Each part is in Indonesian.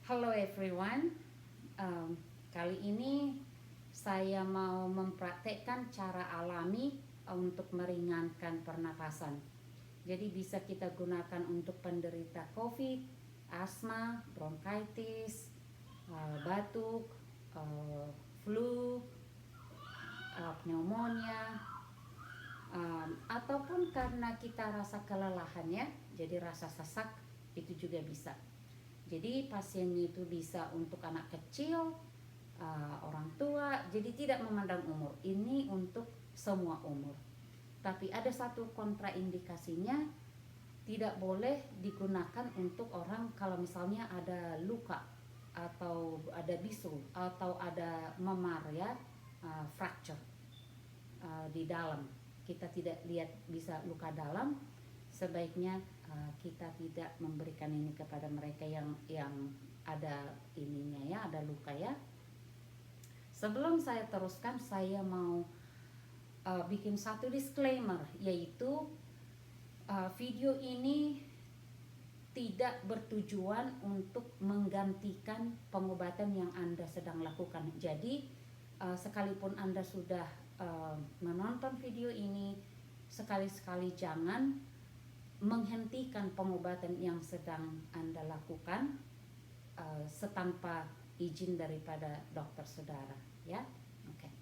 Hello everyone. Kali ini saya mau mempraktekkan cara alami untuk meringankan pernapasan. Jadi bisa kita gunakan untuk penderita COVID, asma, bronkitis, batuk, flu, pneumonia, ataupun karena kita rasa kelelahan ya, jadi rasa sesak itu juga bisa. Jadi pasiennya itu bisa untuk anak kecil, orang tua, jadi tidak memandang umur. Ini untuk semua umur. Tapi ada satu kontraindikasinya, tidak boleh digunakan untuk orang kalau misalnya ada luka atau ada bisul atau ada memar ya, fracture di dalam. Kita tidak lihat bisa luka dalam, sebaiknya kita tidak memberikan ini kepada mereka yang ada ininya ya, ada luka ya. Sebelum saya teruskan, saya mau bikin satu disclaimer, yaitu video ini tidak bertujuan untuk menggantikan pengobatan yang Anda sedang lakukan. Jadi sekalipun Anda sudah menonton video ini, sekali-sekali jangan menghentikan pengobatan yang sedang Anda lakukan setanpa izin daripada dokter saudara ya. Oke.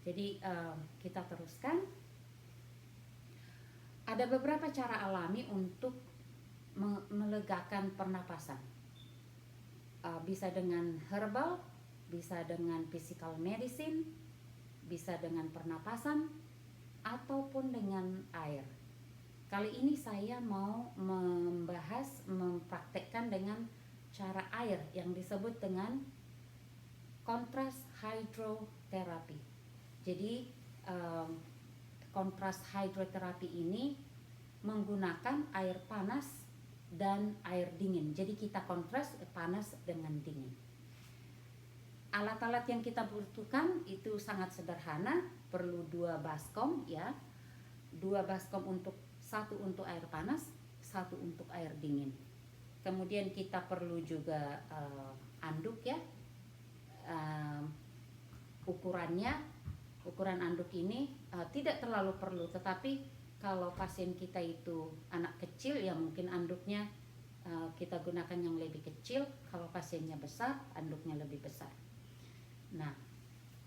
Jadi kita teruskan. Ada beberapa cara alami untuk melegakan pernapasan. Bisa dengan herbal, bisa dengan physical medicine, bisa dengan pernapasan, ataupun dengan air. Kali ini saya mau mempraktekkan dengan cara air yang disebut dengan kontras hydrotherapy. Jadi kontras hydrotherapy ini menggunakan air panas dan air dingin. Jadi kita kontras panas dengan dingin. Alat-alat yang kita butuhkan itu sangat sederhana, perlu 2 baskom ya. 2 baskom satu untuk air panas, satu untuk air dingin. Kemudian kita perlu juga anduk ya. Ukuran anduk ini tidak terlalu perlu, tetapi kalau pasien kita itu anak kecil ya mungkin anduknya kita gunakan yang lebih kecil. Kalau pasiennya besar, anduknya lebih besar. Nah,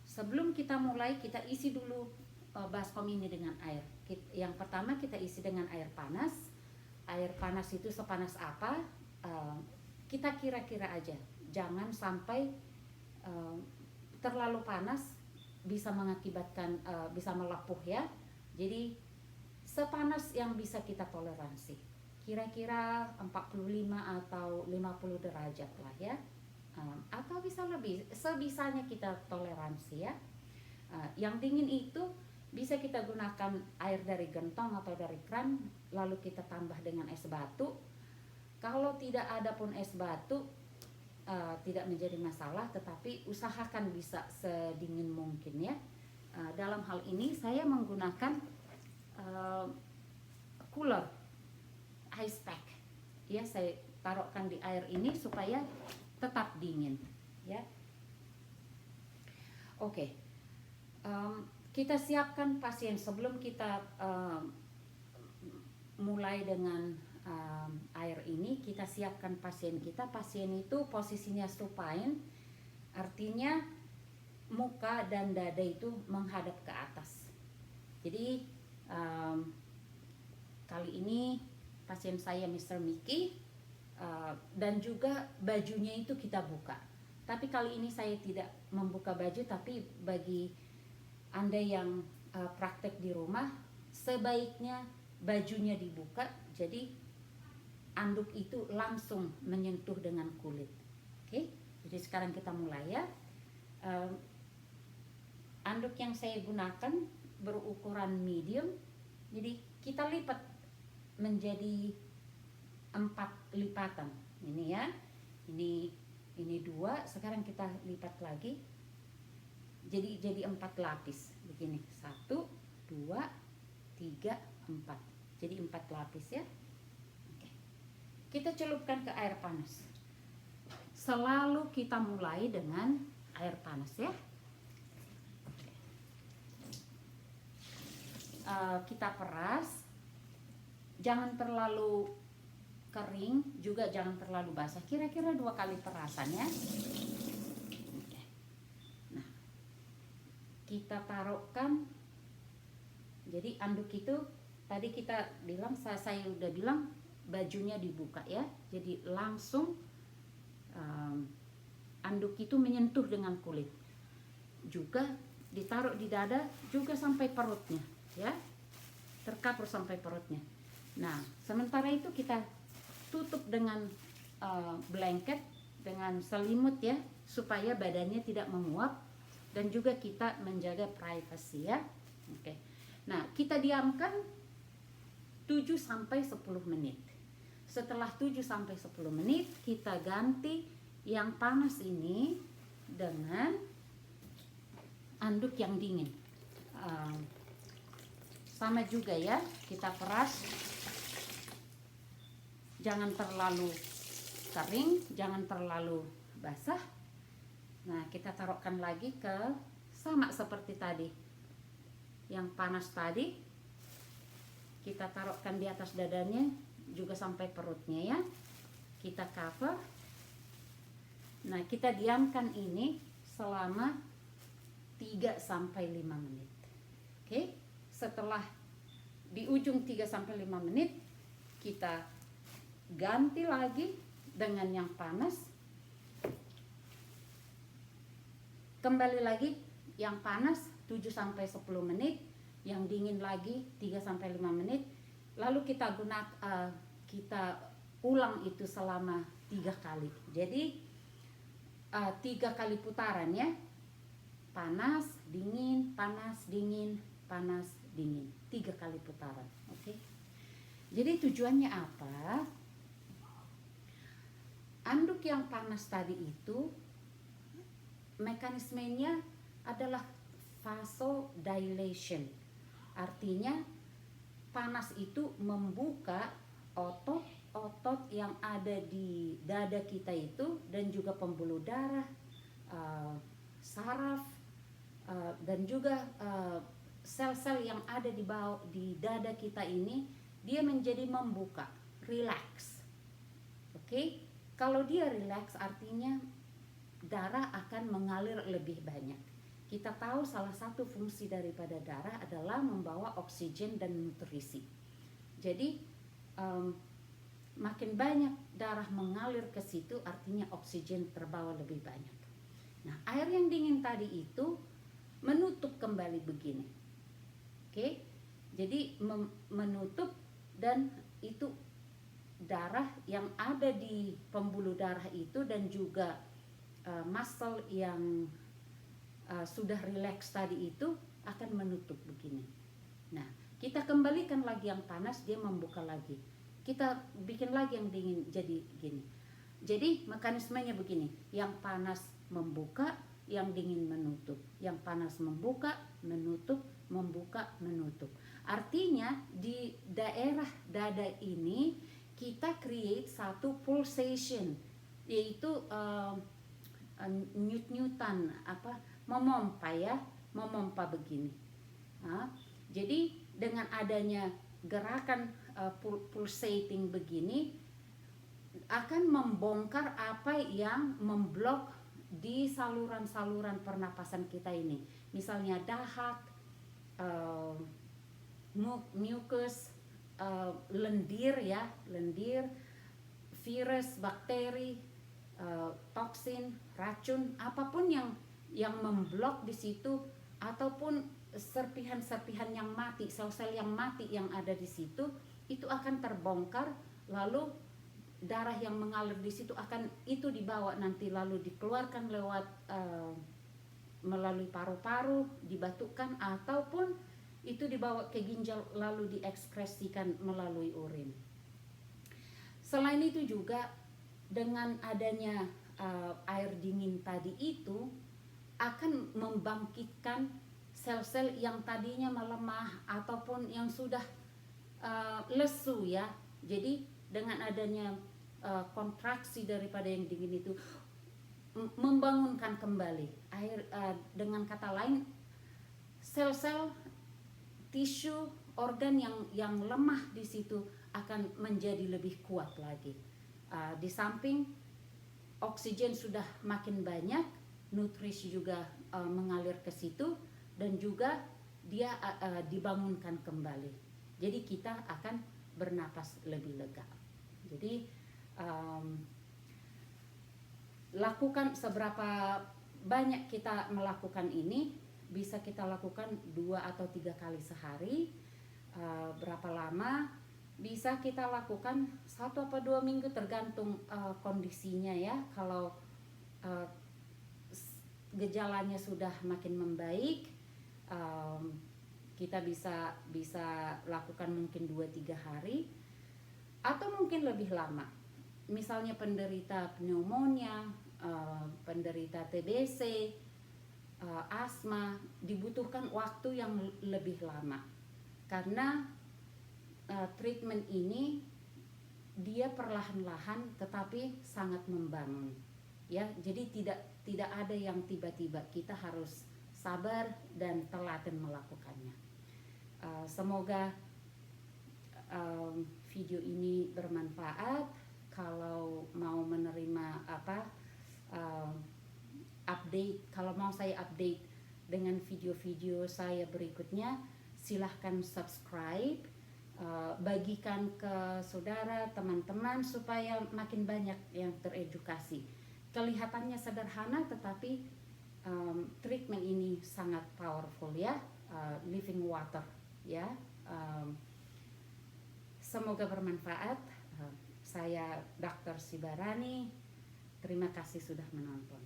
sebelum kita mulai, kita isi dulu baskom ini dengan air. Yang pertama kita isi dengan air panas. Air panas itu sepanas apa? Kita kira-kira aja. Jangan sampai terlalu panas, bisa mengakibatkan bisa melepuh ya. Jadi sepanas yang bisa kita toleransi. Kira-kira 45 atau 50 derajat lah ya. Atau bisa lebih, sebisanya kita toleransi ya. Yang dingin itu bisa kita gunakan air dari gentong atau dari kran, lalu kita tambah dengan es batu. Kalau tidak ada pun es batu, tidak menjadi masalah, tetapi usahakan bisa sedingin mungkin ya. Dalam hal ini saya menggunakan cooler ice pack ya, saya taruhkan di air ini supaya tetap dingin ya. Oke. Kita siapkan pasien sebelum kita mulai dengan air ini. Kita siapkan pasien kita. Pasien itu posisinya supine, artinya muka dan dada itu menghadap ke atas. Jadi kali ini pasien saya Mr. Mickey, dan juga bajunya itu kita buka. Tapi kali ini saya tidak membuka baju, tapi bagi Anda yang praktek di rumah, sebaiknya bajunya dibuka, jadi anduk itu langsung menyentuh dengan kulit. Oke, jadi sekarang kita mulai ya. Anduk yang saya gunakan berukuran medium, jadi kita lipat menjadi 4 lipatan. Ini ya, ini 2. Sekarang kita lipat lagi, jadi 4 lapis begini. 1, 2, 3, 4. Jadi 4 lapis ya. Oke. Kita celupkan ke air panas. selalu kita mulai dengan air panas ya. Kita peras, jangan terlalu kering, juga jangan terlalu basah, kira-kira 2 kali perasan ya. Nah, kita taruhkan. Jadi anduk itu tadi kita bilang, saya udah bilang bajunya dibuka ya, jadi langsung anduk itu menyentuh dengan kulit, juga ditaruh di dada juga sampai perutnya ya, terkapur sampai perutnya. Nah, sementara itu kita tutup dengan blanket, dengan selimut ya, supaya badannya tidak menguap dan juga kita menjaga privasi ya. Oke. Nah, kita diamkan 7 sampai 10 menit. Setelah 7 sampai 10 menit kita ganti yang panas ini dengan anduk yang dingin. Sama juga ya, kita peras, jangan terlalu kering, jangan terlalu basah. Nah, kita taruhkan lagi ke sama seperti tadi, yang panas tadi kita taruhkan di atas dadanya juga sampai perutnya ya, kita cover. Nah, kita diamkan ini selama 3 sampai 5 menit. Oke. Setelah di ujung 3 sampai 5 menit kita ganti lagi dengan yang panas. Kembali lagi yang panas 7 sampai 10 menit, yang dingin lagi 3 sampai 5 menit. Lalu kita kita ulang itu selama 3 kali. Jadi 3 kali putaran ya. Panas, dingin, panas, dingin, panas, dingin. 3 kali putaran. Oke. Jadi tujuannya apa? Anduk yang panas tadi itu mekanismenya adalah vasodilation. Artinya panas itu membuka otot-otot yang ada di dada kita itu, dan juga pembuluh darah, saraf, dan juga sel-sel yang ada di dada kita ini, dia menjadi membuka, relax. Oke? Kalau dia relax artinya darah akan mengalir lebih banyak. Kita tahu salah satu fungsi daripada darah adalah membawa oksigen dan nutrisi. Jadi makin banyak darah mengalir ke situ, artinya oksigen terbawa lebih banyak. Nah, air yang dingin tadi itu menutup kembali begini. Oke? Jadi menutup, dan itu darah yang ada di pembuluh darah itu dan juga muscle yang sudah relax tadi itu akan menutup begini. Nah, kita kembalikan lagi yang panas, dia membuka lagi. Kita bikin lagi yang dingin jadi gini. Jadi mekanismenya begini, yang panas membuka, yang dingin menutup. Yang panas membuka, menutup, membuka, menutup. Artinya di daerah dada ini kita create satu pulsation, yaitu nyut-nyutan, memompa ya, memompa begini. Nah, jadi dengan adanya gerakan pulsating begini akan membongkar apa yang memblok di saluran-saluran pernapasan kita ini. Misalnya dahak, mucus, lendir ya, virus, bakteri, toksin, racun, apapun yang memblok di situ, ataupun serpihan-serpihan yang mati, sel-sel yang mati yang ada di situ, itu akan terbongkar. Lalu darah yang mengalir di situ akan itu dibawa nanti, lalu dikeluarkan lewat melalui paru-paru, dibatukan, ataupun itu dibawa ke ginjal lalu diekskresikan melalui urin. Selain itu juga dengan adanya air dingin tadi itu akan membangkitkan sel-sel yang tadinya melemah ataupun yang sudah lesu ya. Jadi dengan adanya kontraksi daripada yang dingin itu, membangunkan kembali air, dengan kata lain sel-sel tisu organ yang lemah di situ akan menjadi lebih kuat lagi. Di samping oksigen sudah makin banyak, nutrisi juga mengalir ke situ, dan juga dia dibangunkan kembali. Jadi kita akan bernapas lebih lega. Jadi lakukan seberapa banyak kita melakukan ini, bisa kita lakukan 2 atau 3 kali sehari. Berapa lama bisa kita lakukan, 1 atau 2 minggu tergantung kondisinya ya. Kalau gejalanya sudah makin membaik, kita bisa lakukan mungkin 2-3 hari atau mungkin lebih lama. Misalnya penderita pneumonia, penderita TBC, asma, dibutuhkan waktu yang lebih lama karena treatment ini dia perlahan-lahan tetapi sangat membangun ya. Jadi tidak ada yang tiba-tiba, kita harus sabar dan telaten melakukannya. Semoga video ini bermanfaat. Kalau mau menerima update, kalau mau saya update dengan video-video saya berikutnya, silahkan subscribe, bagikan ke saudara, teman-teman supaya makin banyak yang teredukasi. Kelihatannya sederhana tetapi treatment ini sangat powerful ya, living water ya. Semoga bermanfaat. Saya Dr. Sibarani. Terima kasih sudah menonton.